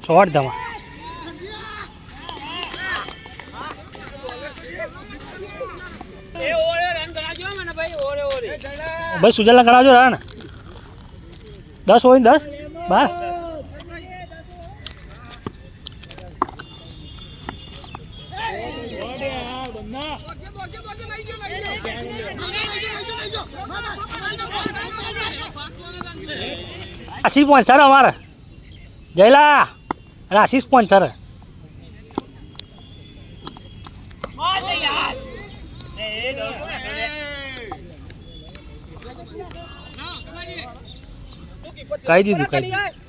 Short ધમા ભાઈ સુજલના કરાવજો run 10 હોય 10 12 રાશિ સ્પોન્સર અમારે જયલા રાશિ સ્પોન્સર કહી દીધું કહી દીધું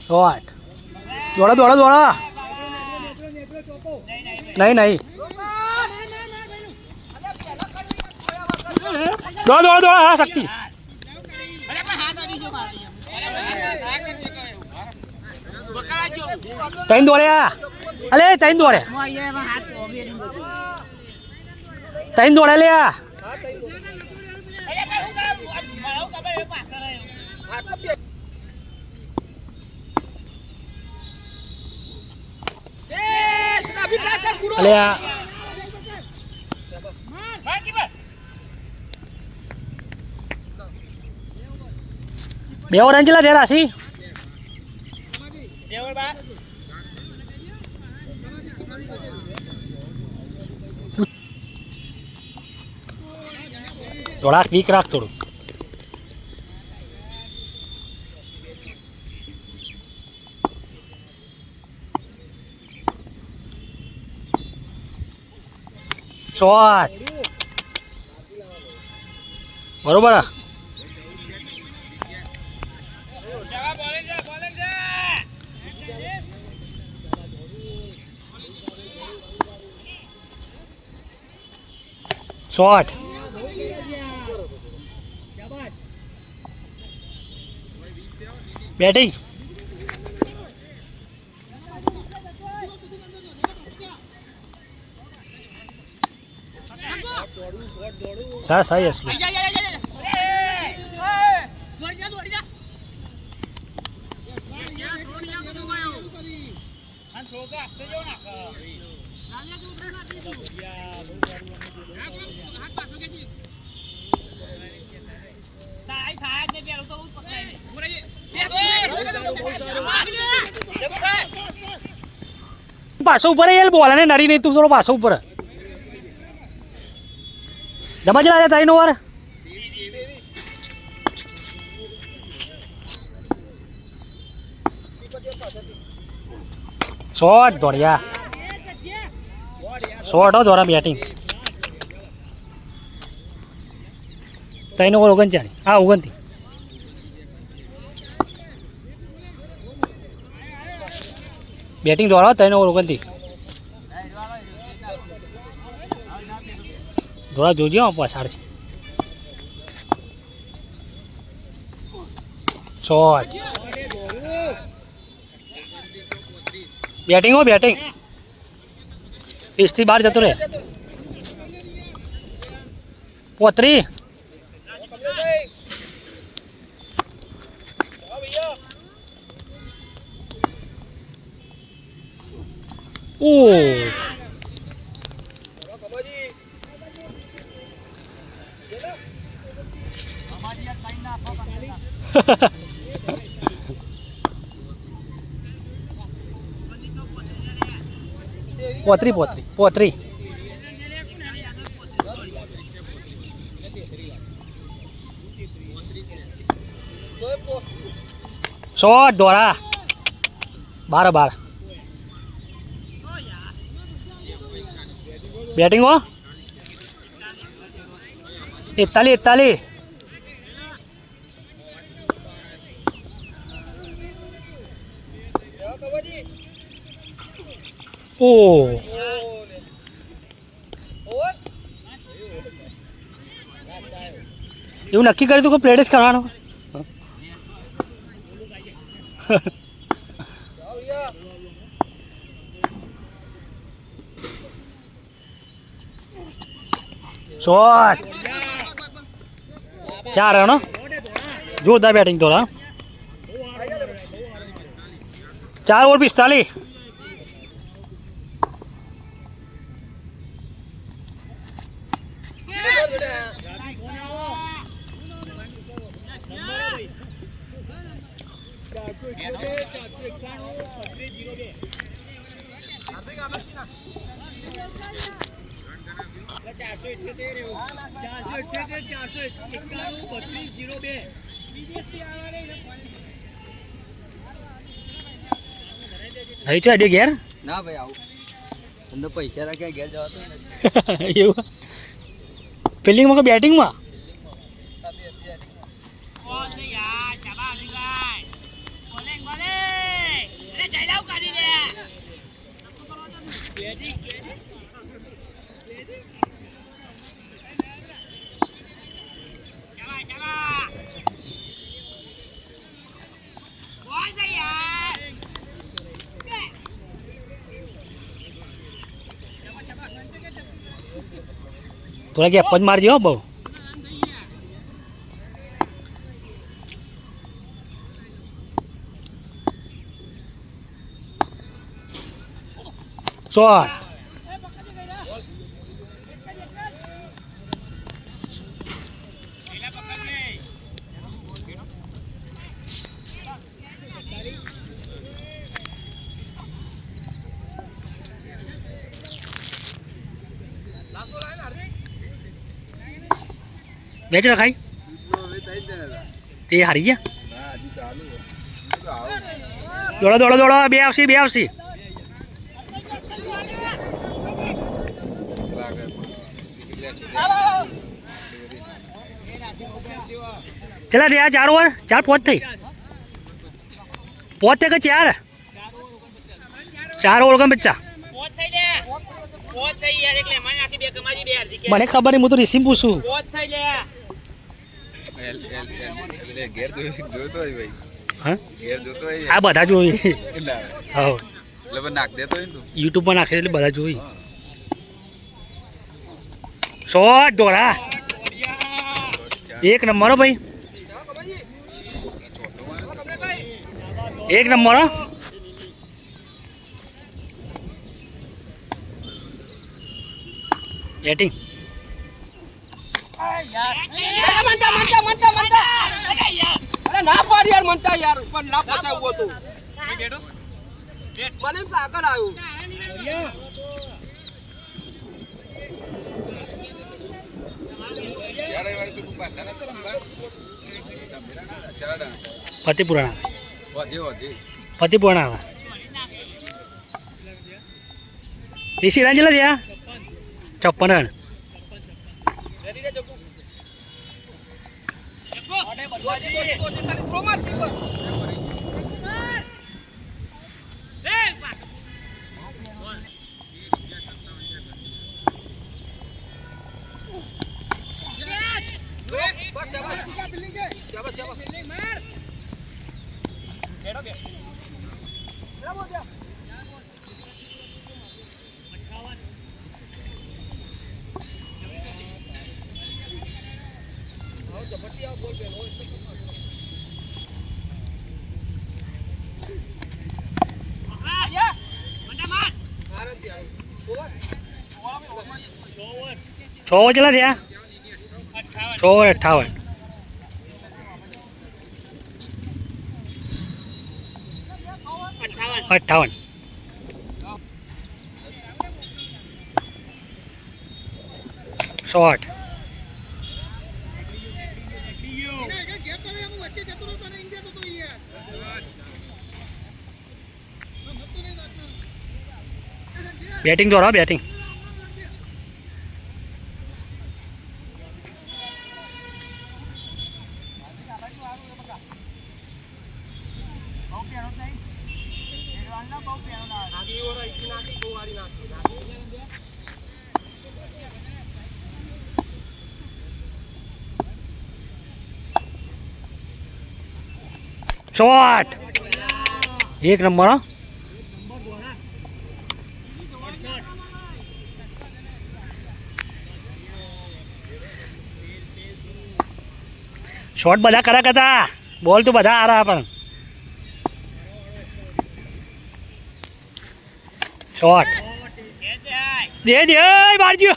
શોર્ટ દોડો દોડો દોડો નહીં નહીં દોડો દોડો દોડો હા શક્તિ ત્રણ દોડ્યા અલે ત્રણ દોડે ત્રણ દોડે લ્યા અલ્યા બે રન જેટલા થયા રાશી થોડા ક્વિક રાખ થોડું શોર્ટ બરોબર શોર્ટ બેટિંગ સા સહી અસલી પાછો ઉપર એ બોલ ને નરી નહીં તું થોડો પાછો ઉપર જમા જલા તારી નો વાર શોર્ટ દોડ્યા શોર્ટ હો દોરા બેટિંગ ત્રણ ઓવર 39 હા 29 બેટિંગ દોરા 3 ઓવર 29 દોરા જોજો પાછળ છે શોર્ટ બેટિંગ હો બેટિંગ 30 થી 12 જતો રે પોત્રી ઓ પોત્રી પોત્રી પોત્રી શોર્ટ દોરા 12 બેટિંગ હો 41 ઓ એવું નક્કી કર્યું તું કે પ્લેટ જ કરવાનો શોટ 4 રન જોરદાર બેટિંગ તો 4 ઓવર 45. થઈ છે ઘેર ના ભાઈ આવું અંદર પૈસા રાખ્યા ઘેર જવા તો એવું ફિલ્ડિંગમાં કે બેટિંગમાં થોડા ગેપ જ મારજો હો બહુ. શોટ બેચ રખાઈ તે હારી ગયા. દોડો દોડો દોડો બે આવશે ચલા દે 4 ઓવર 4 પોચ થઈ પોચ કે 4 ઓવર કમ બચ્ચા મને ખબર નહીં હું તો રિસીવ પૂછું આ બધા જોઈ યુટ્યુબ પર નાખે એટલે બધા જોઈ. શોટ દોરા 1 નંબર ભાઈ 1 નંબર બેટિંગ ના પાડ યાર મનતા યાર પણ ના પચાવ્યો તો મને આગળ આવ્યું ફતેપુરાણા ઋષિ રાંજલા થયા 56 રન. છ ઓવર ચલા થયા 6 ઓવર 58. શોટ બેટિંગ દ્વારા બેટિંગ શોટ 1 નંબર શોટ બધા કરા કરતા બોલ તો બધા આ રહ્યા પણ શોટ દે દે મારજો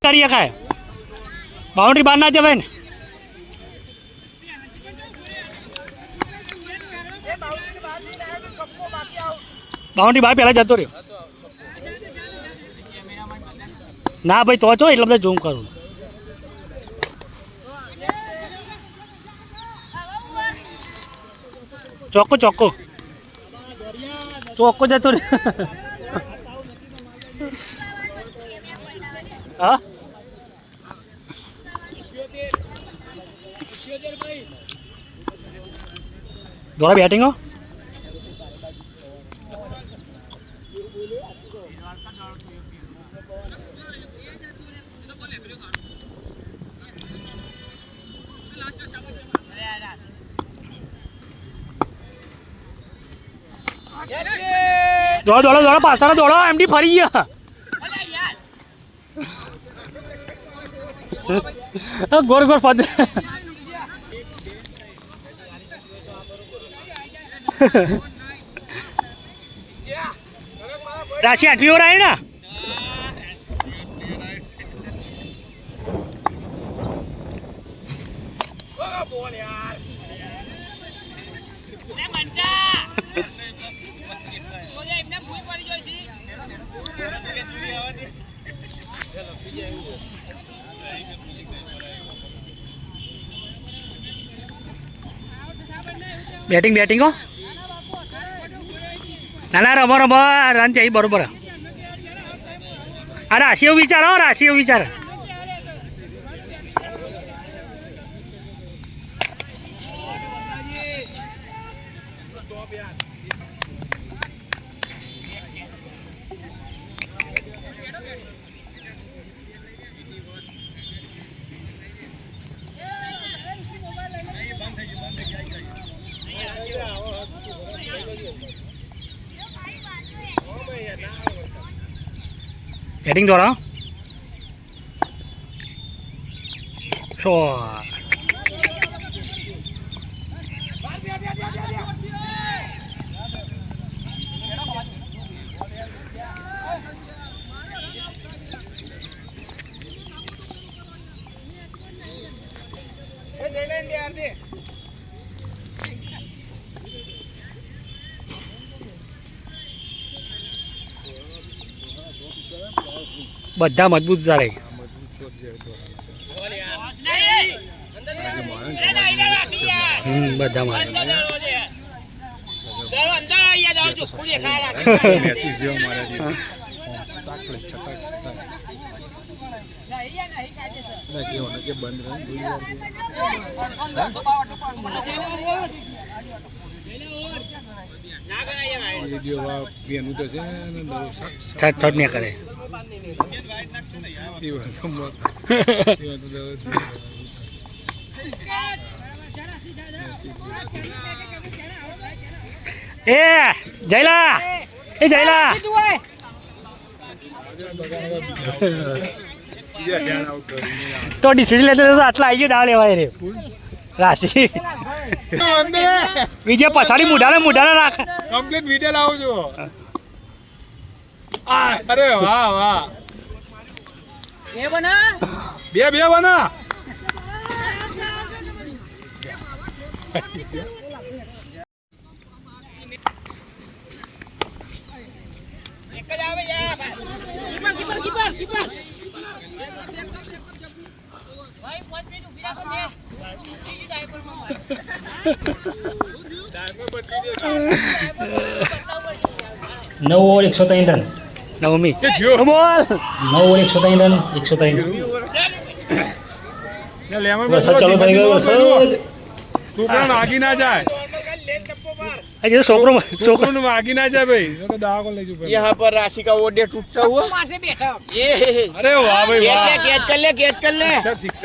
કરીએ કાંઈ બાઉન્ડ્રી બહાર ના જવાય ને બાઉન્ડ્રી બહાર પહેલાં જતો રહ્યો ના ભાઈ તો છો એટલે બધા ઝૂમ કરું ચોખ્ખો ચોખ્ખો ચોખ્ખો જતો રહ્યો હા દોડા બેટિંગો દોડો દોડો દોડો પાછળ દોડો એમડી ફરી ગયા ગોળ ગોળ ફદ રાશિ 8મી ઓવર આવી ને બેટિંગ બેટિંગો ના ના રમો રમો રન થઈ બરોબર આ રાશિ એવું વિચારો રાશિ એવું વિચાર બેટિંગ દ્વારા શોટ બધા મજબૂત ચાલે બધા મારે છટ ને કરે એ જયલા એ જયલા તો ડિસિઝન લેતો આટલા આવી ગયો ડાળ લેવાય રે રાશિ વિજય પછાડી મુઢાને રાખ કમ્પ્લીટ વિડિયો લાવો છો અરે વાહ વાહ બે બના એક જ આવે યાર કીપર ભાઈ 5 મિનિટ ઉભી રાખો મેચ નવ ઓવર 103 રન નવમી બોલ 9 ઓવર 103 રન 103 લેમન વરસાદ ચાલુ થઈ ગયો વરસાદ છોકરા આગી ના જાય હજી તો છોકરો છોકરોનું વાગી ના જાય ભાઈ તો દવા કોણ લઈ જવું यहाँ पर राशि का वो डेट टूटता हुआ ये અરે વાહ ભાઈ વાહ कैच कर ले कैच कर ले શિક્ષક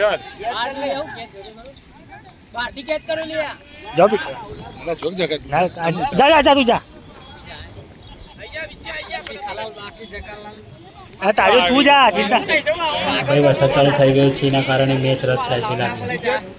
જાઓ ભી અરે જોક જગત જા જા જા તું જા હા તાજો તું જા ચિંતા ભાઈ વરસાદ ચાલુ થઈ ગયો છે એના કારણે મેચ રદ થાય છે